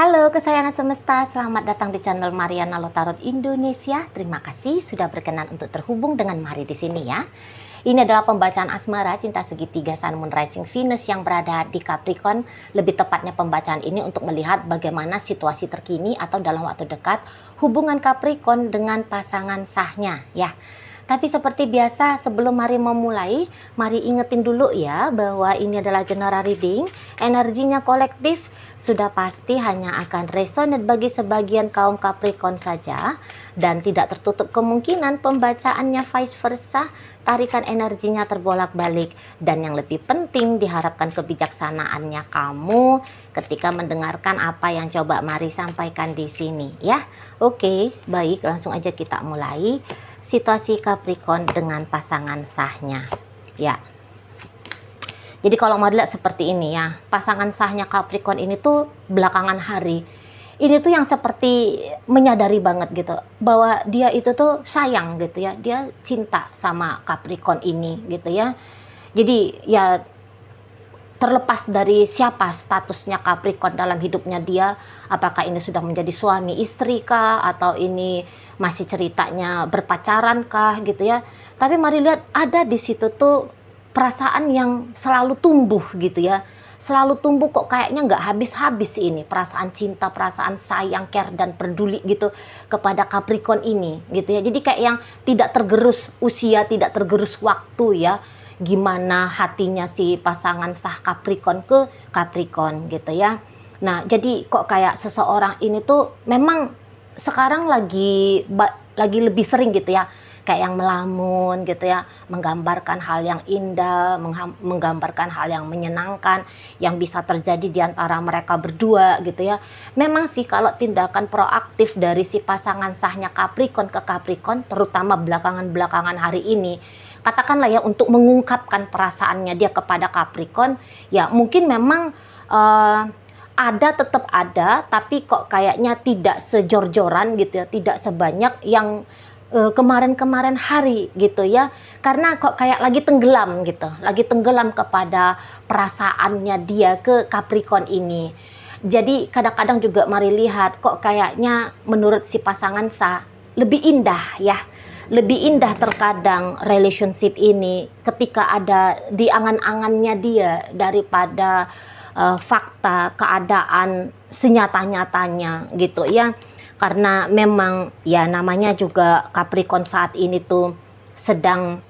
Halo kesayangan semesta, selamat datang di channel Mariana Lotarot Indonesia. Terima kasih sudah berkenan untuk terhubung dengan Mari di sini ya. Ini adalah pembacaan asmara cinta segitiga Sun Moon Rising Venus yang berada di Capricorn. Lebih tepatnya pembacaan ini untuk melihat bagaimana situasi terkini atau dalam waktu dekat hubungan Capricorn dengan pasangan sahnya ya. Tapi seperti biasa sebelum Mari memulai, Mari ingetin dulu ya bahwa ini adalah general reading, energinya kolektif, sudah pasti hanya akan resonate bagi sebagian kaum Capricorn saja dan tidak tertutup kemungkinan pembacaannya vice versa, tarikan energinya terbolak-balik, dan yang lebih penting diharapkan kebijaksanaannya kamu ketika mendengarkan apa yang coba Mari sampaikan di sini ya. Oke, baik, langsung aja kita mulai situasi Capricorn dengan pasangan sahnya ya. Jadi kalau mau lihat seperti ini ya, pasangan sahnya Capricorn ini tuh belakangan hari ini tuh yang seperti menyadari banget gitu bahwa dia itu tuh sayang gitu ya, dia cinta sama Capricorn ini gitu ya. Jadi ya terlepas dari siapa statusnya Capricorn dalam hidupnya dia, apakah ini sudah menjadi suami istri kah, atau ini masih ceritanya berpacaran kah gitu ya. Tapi mari lihat ada di situ tuh perasaan yang selalu tumbuh gitu ya. Selalu tumbuh kok kayaknya nggak habis-habis ini perasaan cinta, perasaan sayang, care dan peduli gitu kepada Capricorn ini gitu ya. Jadi kayak yang tidak tergerus usia, tidak tergerus waktu ya. Gimana hatinya si pasangan sah Capricorn ke Capricorn gitu ya. Nah, jadi kok kayak seseorang ini tuh memang sekarang lagi lebih sering gitu ya, kayak yang melamun gitu ya, menggambarkan hal yang indah, menggambarkan hal yang menyenangkan yang bisa terjadi di antara mereka berdua gitu ya. Memang sih kalau tindakan proaktif dari si pasangan sahnya Capricorn ke Capricorn, terutama belakangan hari ini, katakanlah ya untuk mengungkapkan perasaannya dia kepada Capricorn, ya mungkin memang tetap ada, tapi kok kayaknya tidak sejor-joran gitu ya, tidak sebanyak yang kemarin-kemarin hari gitu ya, karena kok kayak lagi tenggelam gitu, lagi tenggelam kepada perasaannya dia ke Capricorn ini. Jadi kadang-kadang juga mari lihat kok kayaknya menurut si pasangan sah lebih indah ya, lebih indah terkadang relationship ini ketika ada di angan-angannya dia daripada fakta keadaan senyata-nyatanya gitu ya. Karena memang ya namanya juga Capricorn saat ini tuh sedang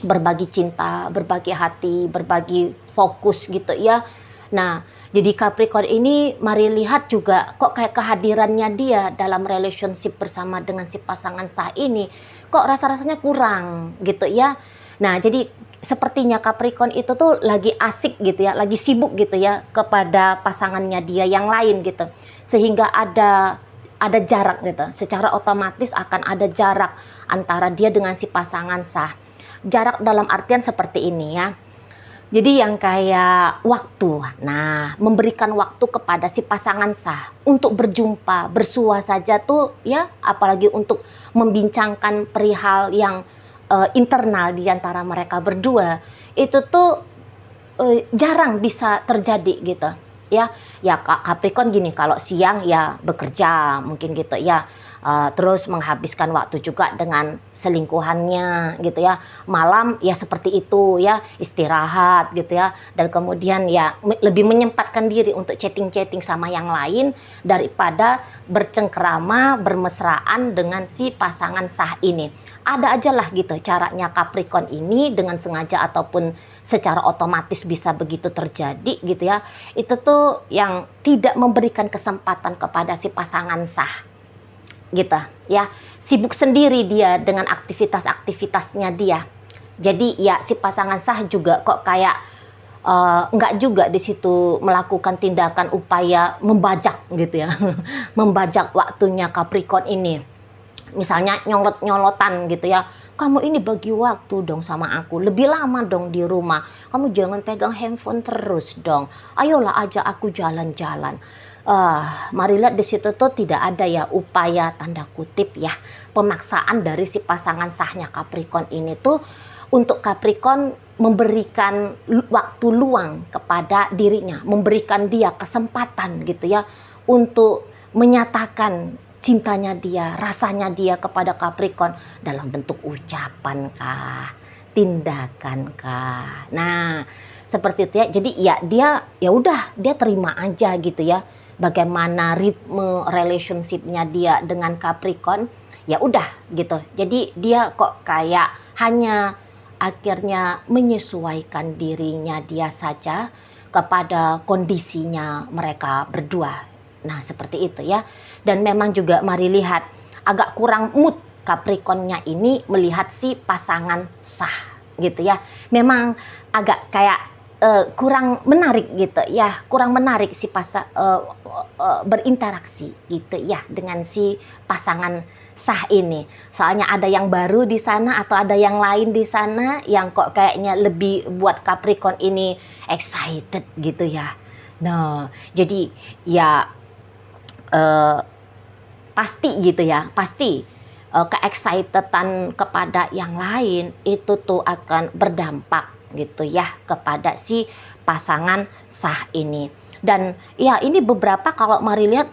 berbagi cinta, berbagi hati, berbagi fokus gitu ya. Nah, jadi Capricorn ini mari lihat juga kok kayak kehadirannya dia dalam relationship bersama dengan si pasangan sah ini kok rasa-rasanya kurang gitu ya. Nah, jadi sepertinya Capricorn itu tuh lagi asik gitu ya, lagi sibuk gitu ya kepada pasangannya dia yang lain gitu. Sehingga ada jarak gitu, secara otomatis akan ada jarak antara dia dengan si pasangan sah. Jarak dalam artian seperti ini ya. Jadi yang kayak waktu, nah memberikan waktu kepada si pasangan sah untuk berjumpa, bersua saja tuh ya, apalagi untuk membincangkan perihal yang internal di antara mereka berdua, itu tuh jarang bisa terjadi gitu. Ya Capricorn gini, kalau siang ya bekerja mungkin gitu ya, terus menghabiskan waktu juga dengan selingkuhannya gitu ya, malam ya seperti itu ya, istirahat gitu ya, dan kemudian ya lebih menyempatkan diri untuk chatting sama yang lain daripada bercengkrama bermesraan dengan si pasangan sah ini. Ada aja lah gitu caranya Capricorn ini dengan sengaja ataupun secara otomatis bisa begitu terjadi gitu ya. Itu tuh yang tidak memberikan kesempatan kepada si pasangan sah gitu ya. Sibuk sendiri dia dengan aktivitasnya dia. Jadi ya si pasangan sah juga kok kayak nggak juga di situ melakukan tindakan upaya membajak gitu ya. Membajak waktunya Capricorn ini. Misalnya nyolot-nyolotan gitu ya, kamu ini bagi waktu dong sama aku, lebih lama dong di rumah, kamu jangan pegang handphone terus dong, ayolah ajak aku jalan-jalan. Mari lihat di situ tuh tidak ada ya upaya tanda kutip ya pemaksaan dari si pasangan sahnya Capricorn ini tuh untuk Capricorn memberikan waktu luang kepada dirinya, memberikan dia kesempatan gitu ya untuk menyatakan cintanya dia, rasanya dia kepada Capricorn dalam bentuk ucapan kah, tindakan kah. Nah, seperti itu ya. Jadi ya ya udah dia terima aja gitu ya. Bagaimana ritme relationship-nya dia dengan Capricorn, ya udah gitu. Jadi dia kok kayak hanya akhirnya menyesuaikan dirinya dia saja kepada kondisinya mereka berdua. Nah, seperti itu ya. Dan memang juga mari lihat agak kurang mood Capricorn-nya ini melihat si pasangan sah gitu ya. Memang agak kayak kurang menarik gitu ya, kurang menarik si berinteraksi gitu ya dengan si pasangan sah ini. Soalnya ada yang baru di sana atau ada yang lain di sana yang kok kayaknya lebih buat Capricorn ini excited gitu ya. Nah, jadi ya pasti gitu ya, pasti ke-excitedan kepada yang lain itu tuh akan berdampak gitu ya kepada si pasangan sah ini. Dan ya ini beberapa kalau mari lihat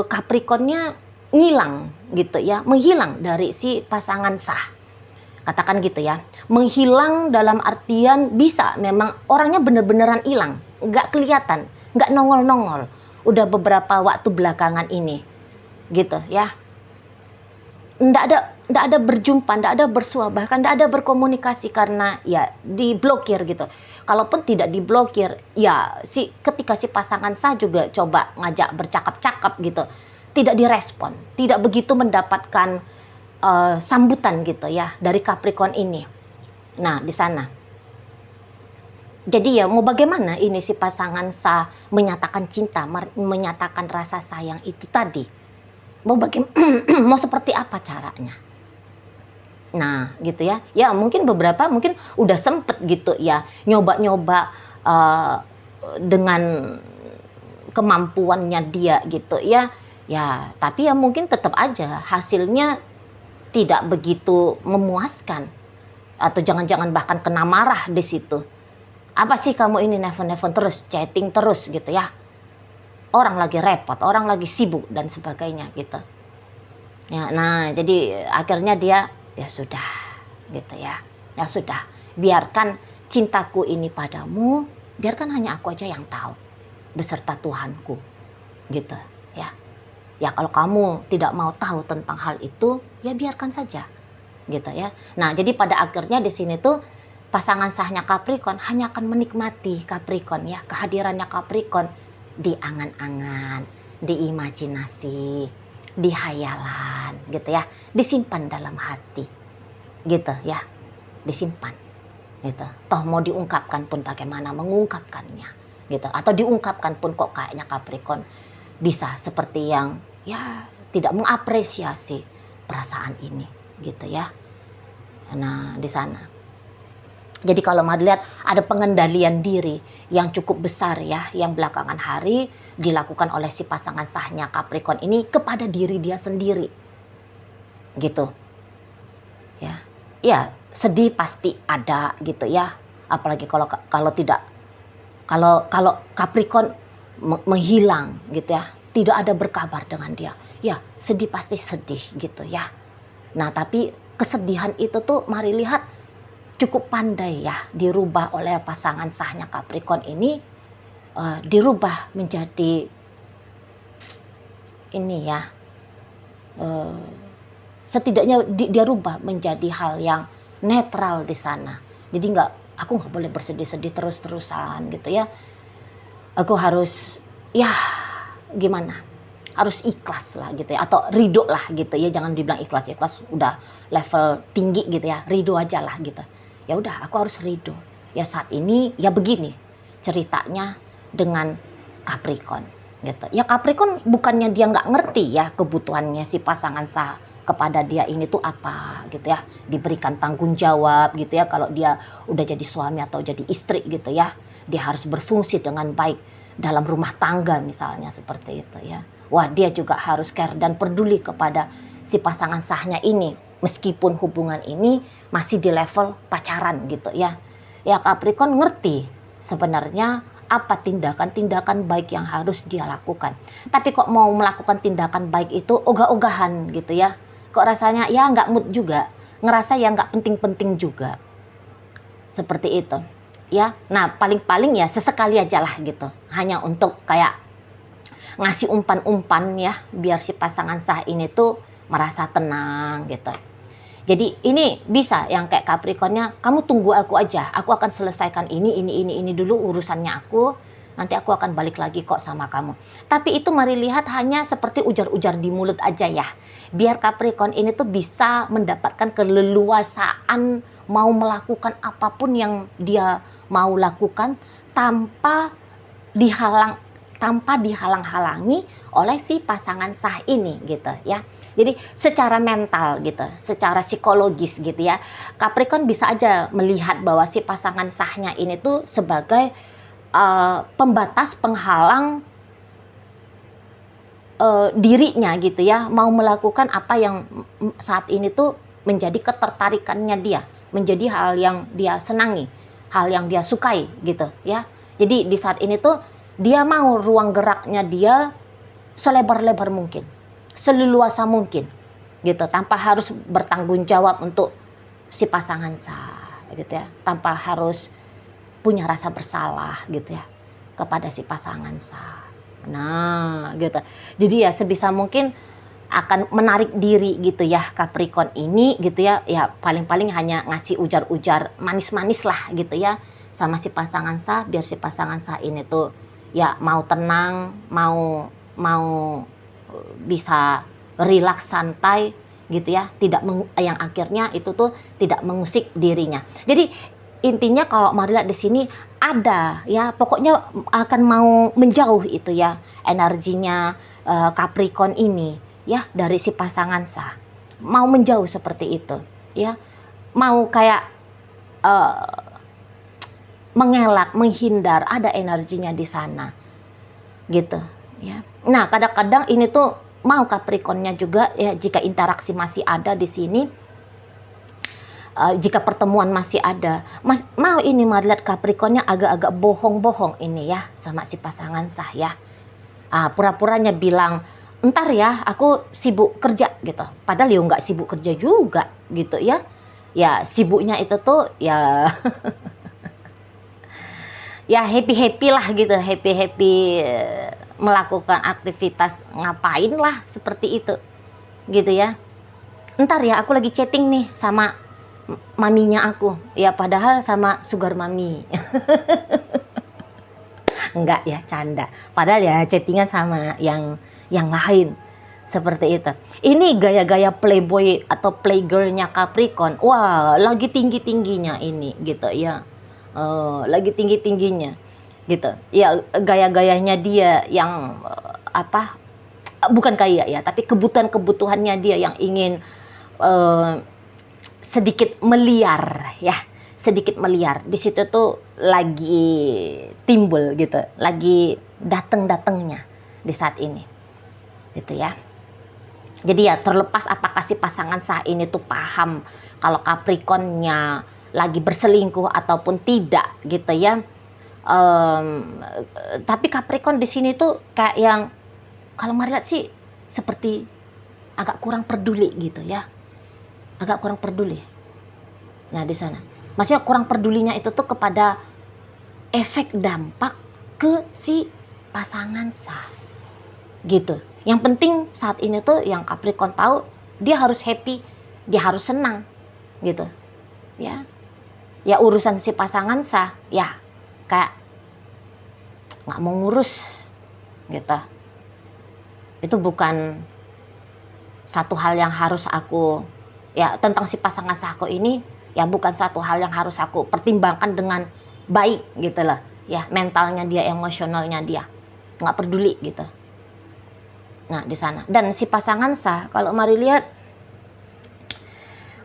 Capricornnya ngilang gitu ya, menghilang dari si pasangan sah. Katakan gitu ya, menghilang dalam artian bisa memang orangnya bener-beneran hilang, nggak kelihatan, nggak nongol-nongol. Udah beberapa waktu belakangan ini gitu ya. Nggak ada berjumpa, nggak ada bersua, bahkan nggak ada berkomunikasi karena ya diblokir gitu. Kalaupun tidak diblokir, ya ketika si pasangan sah juga coba ngajak bercakap-cakap gitu, tidak direspon, tidak begitu mendapatkan sambutan gitu ya dari Capricorn ini. Nah, di sana. Jadi ya mau bagaimana ini si pasangan sah menyatakan cinta, menyatakan rasa sayang itu tadi. Mau seperti apa caranya? Nah, gitu ya. Ya mungkin beberapa mungkin udah sempet gitu ya nyoba-nyoba dengan kemampuannya dia gitu ya. Ya, tapi ya mungkin tetap aja hasilnya tidak begitu memuaskan. Atau jangan-jangan bahkan kena marah di situ. Apa sih kamu ini nelfon-nelfon terus, chatting terus gitu ya. Orang lagi repot, orang lagi sibuk dan sebagainya gitu. Ya, nah jadi akhirnya dia ya sudah gitu ya. Ya sudah, biarkan cintaku ini padamu, biarkan hanya aku aja yang tahu beserta Tuhanku. Gitu ya. Ya kalau kamu tidak mau tahu tentang hal itu, ya biarkan saja. Gitu ya. Nah, jadi pada akhirnya di sini tuh pasangan sahnya Capricorn hanya akan menikmati Capricorn ya, kehadirannya Capricorn di angan-angan, di imajinasi, di hayalan gitu ya, disimpan dalam hati gitu ya, disimpan gitu. Toh mau diungkapkan pun bagaimana mengungkapkannya gitu, atau diungkapkan pun kok kayaknya Capricorn bisa seperti yang ya tidak mengapresiasi perasaan ini gitu ya. Nah, di sana. Jadi kalau mau dilihat ada pengendalian diri yang cukup besar ya, yang belakangan hari dilakukan oleh si pasangan sahnya Capricorn ini kepada diri dia sendiri. Gitu. Ya. Ya, sedih pasti ada gitu ya. Apalagi kalau tidak kalau Capricorn menghilang gitu ya, tidak ada berkabar dengan dia. Ya, sedih pasti sedih gitu ya. Nah, tapi kesedihan itu tuh mari lihat cukup pandai ya dirubah oleh pasangan sahnya Capricorn ini, dirubah menjadi ini ya, setidaknya dia rubah menjadi hal yang netral di sana. Jadi aku nggak boleh bersedih-sedih terus-terusan gitu ya. Aku harus ya gimana? Harus ikhlas lah gitu ya, atau ridho lah gitu ya. Jangan dibilang ikhlas udah level tinggi gitu ya, ridho aja lah gitu. Ya udah, aku harus ridho. Ya saat ini ya begini ceritanya dengan Capricorn gitu. Ya Capricorn bukannya dia nggak ngerti ya kebutuhannya si pasangan sah kepada dia ini tuh apa gitu ya. Diberikan tanggung jawab gitu ya, kalau dia udah jadi suami atau jadi istri gitu ya. Dia harus berfungsi dengan baik dalam rumah tangga misalnya seperti itu ya. Wah, dia juga harus care dan peduli kepada si pasangan sahnya ini. Meskipun hubungan ini masih di level pacaran gitu ya. Ya Capricorn ngerti sebenarnya apa tindakan-tindakan baik yang harus dia lakukan. Tapi kok mau melakukan tindakan baik itu ogah-ogahan gitu ya. Kok rasanya ya nggak mood juga, ngerasa ya nggak penting-penting juga. Seperti itu ya. Nah paling-paling ya sesekali aja lah gitu. Hanya untuk kayak ngasih umpan-umpan ya, biar si pasangan sah ini tuh merasa tenang gitu. Jadi ini bisa yang kayak Capricornnya, kamu tunggu aku aja, aku akan selesaikan ini dulu urusannya aku, nanti aku akan balik lagi kok sama kamu. Tapi itu mari lihat hanya seperti ujar-ujar di mulut aja ya. Biar Capricorn ini tuh bisa mendapatkan keleluasaan mau melakukan apapun yang dia mau lakukan tanpa dihalang-halangi oleh si pasangan sah ini gitu ya. Jadi secara mental gitu, secara psikologis gitu ya, Capricorn bisa aja melihat bahwa si pasangan sahnya ini tuh sebagai pembatas, penghalang dirinya gitu ya, mau melakukan apa yang saat ini tuh menjadi ketertarikannya dia, menjadi hal yang dia senangi, hal yang dia sukai gitu ya. Jadi di saat ini tuh dia mau ruang geraknya dia selebar-lebar mungkin, seleluasa mungkin gitu, tanpa harus bertanggung jawab untuk si pasangan sah gitu ya, tanpa harus punya rasa bersalah gitu ya kepada si pasangan sah. Nah gitu, jadi ya sebisa mungkin akan menarik diri gitu ya Capricorn ini gitu ya, ya paling-paling hanya ngasih ujar-ujar manis-manis lah gitu ya sama si pasangan sah, biar si pasangan sah ini tuh ya mau tenang, mau bisa rilaks santai gitu ya, tidak yang akhirnya itu tuh tidak mengusik dirinya. Jadi intinya kalau Marila di sini ada ya, pokoknya akan mau menjauh itu ya energinya Capricorn ini ya dari si pasangan sah, mau menjauh seperti itu ya, mau kayak mengelak, menghindar, ada energinya di sana gitu ya. Nah kadang-kadang ini tuh mau Capricornnya juga ya, jika interaksi masih ada di sini, jika pertemuan masih ada, mau ini lihat Capricornnya agak-agak bohong-bohong ini ya sama si pasangan sah ya. Pura-puranya bilang entar ya aku sibuk kerja gitu, padahal ya nggak sibuk kerja juga gitu ya. Ya sibuknya itu tuh ya ya happy-happy lah gitu, happy-happy melakukan aktivitas ngapain lah seperti itu gitu ya. Entar ya aku lagi chatting nih sama maminya aku, ya padahal sama sugar mami. Enggak ya, canda, padahal ya chattingan sama yang lain seperti itu. Ini gaya-gaya playboy atau playgirlnya Capricorn, wah lagi tinggi-tingginya ini gitu ya. Lagi tinggi-tingginya gitu ya, gaya-gayanya dia yang bukan kaya ya, tapi kebutuhannya dia yang ingin sedikit meliar ya, sedikit meliar di situ tuh lagi timbul gitu, lagi datang-datangnya di saat ini gitu ya. Jadi ya terlepas apakah si pasangan sah ini tuh paham kalau Capricornnya lagi berselingkuh ataupun tidak gitu ya, tapi Capricorn di sini tuh kayak yang kalau Marilat sih seperti agak kurang peduli gitu ya, agak kurang peduli. Nah di sana maksudnya kurang pedulinya itu tuh kepada efek dampak ke si pasangan sah gitu. Yang penting saat ini tuh yang Capricorn tahu, dia harus happy, dia harus senang gitu ya. Ya urusan si pasangan sah ya kayak nggak mau ngurus gitu. Itu bukan satu hal yang harus aku ya, tentang si pasangan sahku ini ya bukan satu hal yang harus aku pertimbangkan dengan baik gitu loh ya, mentalnya dia, emosionalnya dia nggak peduli gitu. Nah di sana, dan si pasangan sah kalau mari lihat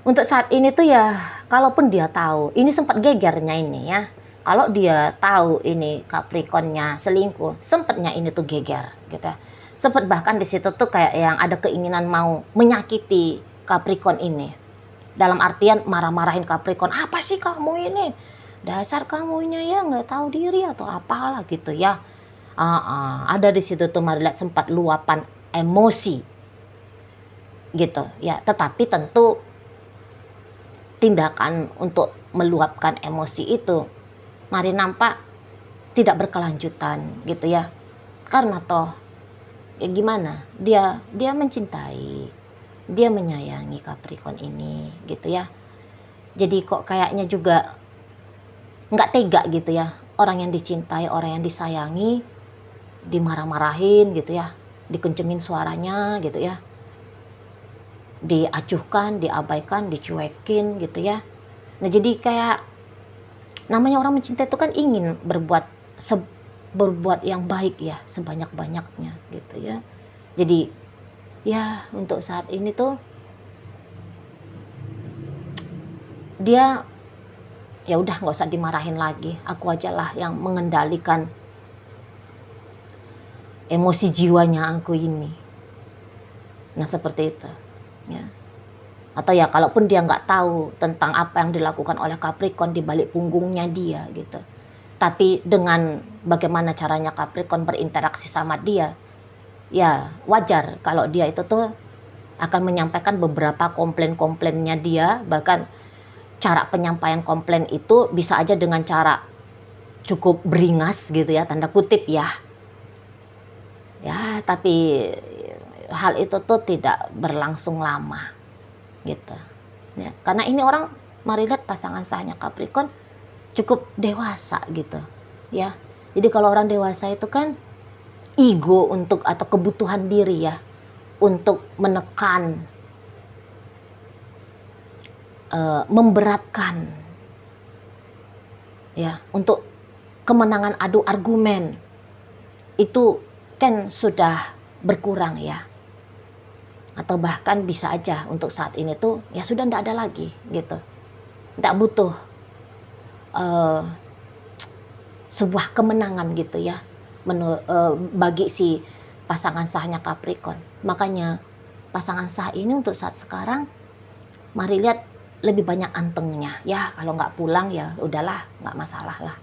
untuk saat ini tuh ya, kalaupun dia tahu, ini sempat gegernya ini ya, kalau dia tahu ini Capricornnya selingkuh, sempatnya ini tuh geger gitu ya. Sempat bahkan di situ tuh kayak yang ada keinginan mau menyakiti Capricorn ini. Dalam artian marah-marahin Capricorn, apa sih kamu ini? dasar kamunya ya nggak tahu diri atau apalah gitu ya. Ada di situ tuh Mari lihat sempat luapan emosi gitu ya, tetapi tentu tindakan untuk meluapkan emosi itu Mari nampak tidak berkelanjutan gitu ya, karena toh ya gimana, dia mencintai, dia menyayangi Capricorn ini gitu ya. Jadi kok kayaknya juga nggak tega gitu ya, orang yang dicintai, orang yang disayangi dimarah-marahin gitu ya, dikencengin suaranya gitu ya, diacuhkan, diabaikan, dicuekin gitu ya. Nah jadi kayak namanya orang mencintai itu kan ingin berbuat yang baik ya sebanyak-banyaknya gitu ya. Jadi ya untuk saat ini tuh dia ya udah nggak usah dimarahin lagi, aku aja lah yang mengendalikan emosi jiwanya aku ini. Nah seperti itu ya. Atau ya kalaupun dia nggak tahu tentang apa yang dilakukan oleh Capricorn di balik punggungnya dia gitu, tapi dengan bagaimana caranya Capricorn berinteraksi sama dia, ya wajar kalau dia itu tuh akan menyampaikan beberapa komplain-komplainnya dia. Bahkan cara penyampaian komplain itu bisa aja dengan cara cukup beringas gitu ya, tanda kutip ya. Ya tapi hal itu tuh tidak berlangsung lama gitu ya, karena ini orang Mari lihat pasangan sahnya Capricorn cukup dewasa gitu ya. Jadi kalau orang dewasa itu kan ego untuk atau kebutuhan diri ya untuk menekan, memberatkan ya, untuk kemenangan adu argumen itu kan sudah berkurang ya. Atau bahkan bisa aja untuk saat ini tuh ya sudah tidak ada lagi gitu, tidak butuh sebuah kemenangan gitu ya bagi si pasangan sahnya Capricorn. Makanya pasangan sah ini untuk saat sekarang Mari lihat lebih banyak antengnya ya. Kalau nggak pulang ya udahlah, nggak masalah lah.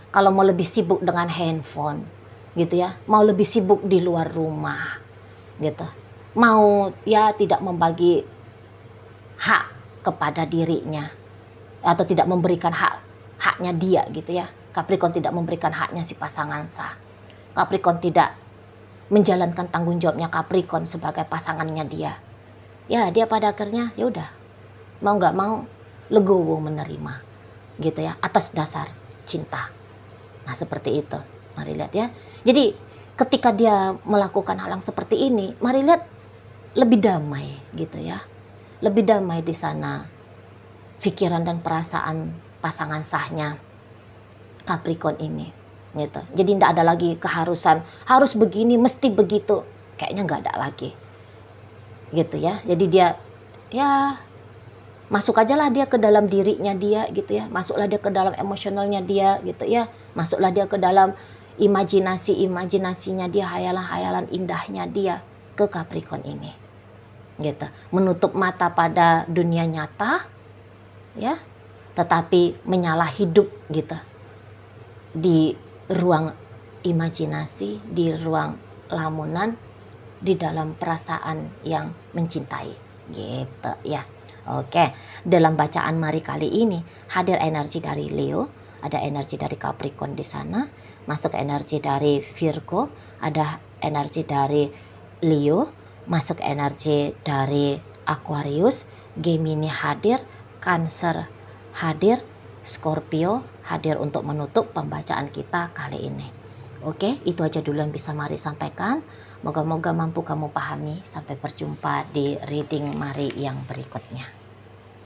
Kalau mau lebih sibuk dengan handphone gitu ya, mau lebih sibuk di luar rumah gitu, mau ya tidak membagi hak kepada dirinya atau tidak memberikan haknya dia gitu ya. Capricorn tidak memberikan haknya si pasangan sah. Capricorn tidak menjalankan tanggung jawabnya Capricorn sebagai pasangannya dia. Ya dia pada akhirnya ya udah mau nggak mau legowo menerima gitu ya, atas dasar cinta. Nah seperti itu Mari lihat ya. Jadi ketika dia melakukan hal yang seperti ini, Mari lihat lebih damai gitu ya, lebih damai di sana pikiran dan perasaan pasangan sahnya Capricorn ini gitu. Jadi tidak ada lagi keharusan harus begini mesti begitu, kayaknya nggak ada lagi gitu ya. Jadi dia ya masuk aja lah dia ke dalam dirinya dia gitu ya, masuklah dia ke dalam emosionalnya dia gitu ya, masuklah dia ke dalam imajinasinya dia, hayalan indahnya dia ke Capricorn ini gitu. Menutup mata pada dunia nyata ya, tetapi menyalah hidup gitu di ruang imajinasi, di ruang lamunan, di dalam perasaan yang mencintai gitu ya. Oke, dalam bacaan Mari kali ini hadir energi dari Leo, ada energi dari Capricorn di sana, masuk energi dari Virgo, ada energi dari Leo, masuk energi dari Aquarius, Gemini hadir, Cancer hadir, Scorpio hadir untuk menutup pembacaan kita kali ini. Oke, itu aja dulu yang bisa Mari sampaikan. Moga-moga mampu kamu pahami. Sampai berjumpa di reading Mari yang berikutnya.